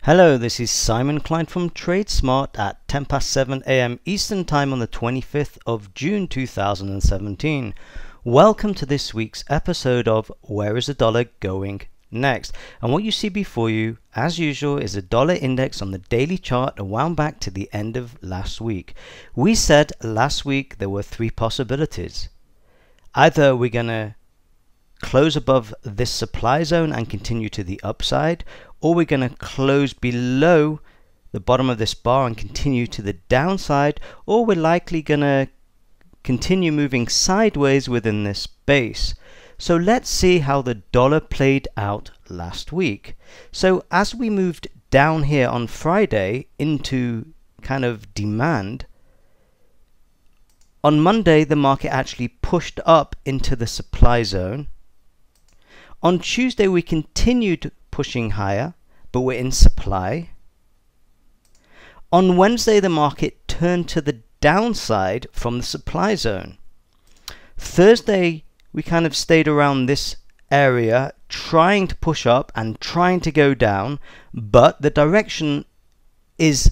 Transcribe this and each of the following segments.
Hello, this is Simon Klein from TradeSmart at 10 past 7 a.m. Eastern Time on the 25th of June 2017. Welcome to this week's episode of Where is the Dollar Going Next? And what you see before you, as usual, is a dollar index on the daily chart wound back to the end of last week. We said last week there were three possibilities. Either we're going to close above this supply zone and continue to the upside, or we're going to close below the bottom of this bar and continue to the downside, or we're likely going to continue moving sideways within this base. So let's see how the dollar played out last week. So as we moved down here on Friday into kind of demand, on Monday the market actually pushed up into the supply zone. On Tuesday we continued pushing higher, but we're in supply. On Wednesday the market turned to the downside from the supply zone. Thursday we kind of stayed around this area trying to push up and trying to go down, but the direction is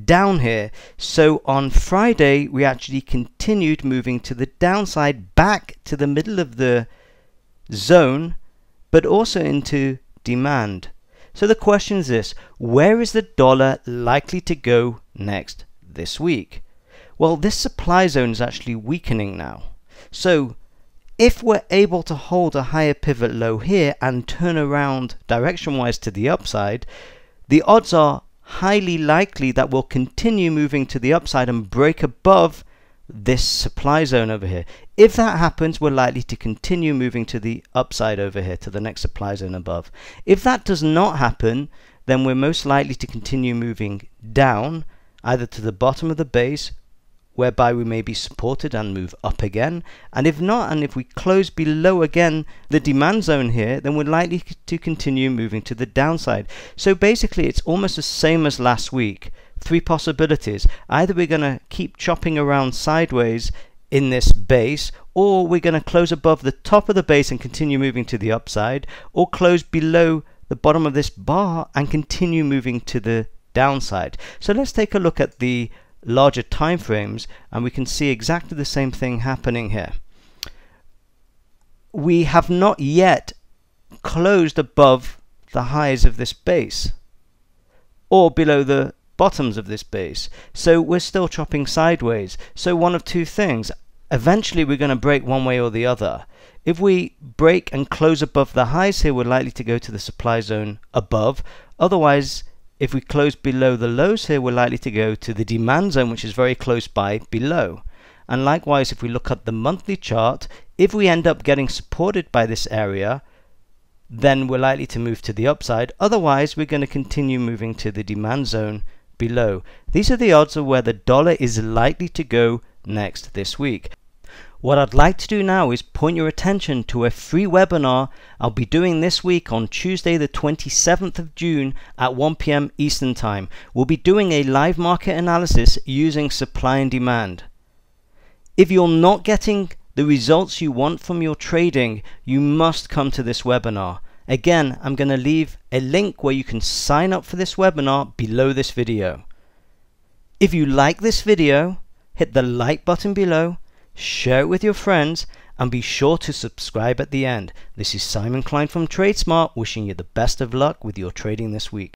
down here. So on Friday we actually continued moving to the downside back to the middle of the zone, but also into demand. So the question is this: where is the dollar likely to go next this week? Well, this supply zone is actually weakening now. So if we're able to hold a higher pivot low here and turn around direction wise to the upside, the odds are highly likely that we'll continue moving to the upside and break above this supply zone over here. If that happens, we're likely to continue moving to the upside over here to the next supply zone above. If that does not happen, then we're most likely to continue moving down either to the bottom of the base, whereby we may be supported and move up again, and if not, and if we close below again the demand zone here, then we're likely to continue moving to the downside. So basically it's almost the same as last week. Three possibilities: either we're going to keep chopping around sideways in this base, or we're going to close above the top of the base and continue moving to the upside, or close below the bottom of this bar and continue moving to the downside. So let's take a look at the larger time frames and we can see exactly the same thing happening here. We have not yet closed above the highs of this base or below the bottoms of this base, so we're still chopping sideways. So one of two things: eventually we're going to break one way or the other. If we break and close above the highs here, we're likely to go to the supply zone above. Otherwise, if we close below the lows here, we're likely to go to the demand zone, which is very close by below. And likewise, if we look at the monthly chart, if we end up getting supported by this area, then we're likely to move to the upside. Otherwise, we're going to continue moving to the demand zone below. These are the odds of where the dollar is likely to go next this week. What I'd like to do now is point your attention to a free webinar I'll be doing this week on Tuesday the 27th of June at 1 p.m. Eastern Time. We'll be doing a live market analysis using supply and demand. If you're not getting the results you want from your trading, you must come to this webinar. Again, I'm going to leave a link where you can sign up for this webinar below this video. If you like this video, hit the like button below, share it with your friends, and be sure to subscribe at the end. This is Simon Klein from TradeSmart, wishing you the best of luck with your trading this week.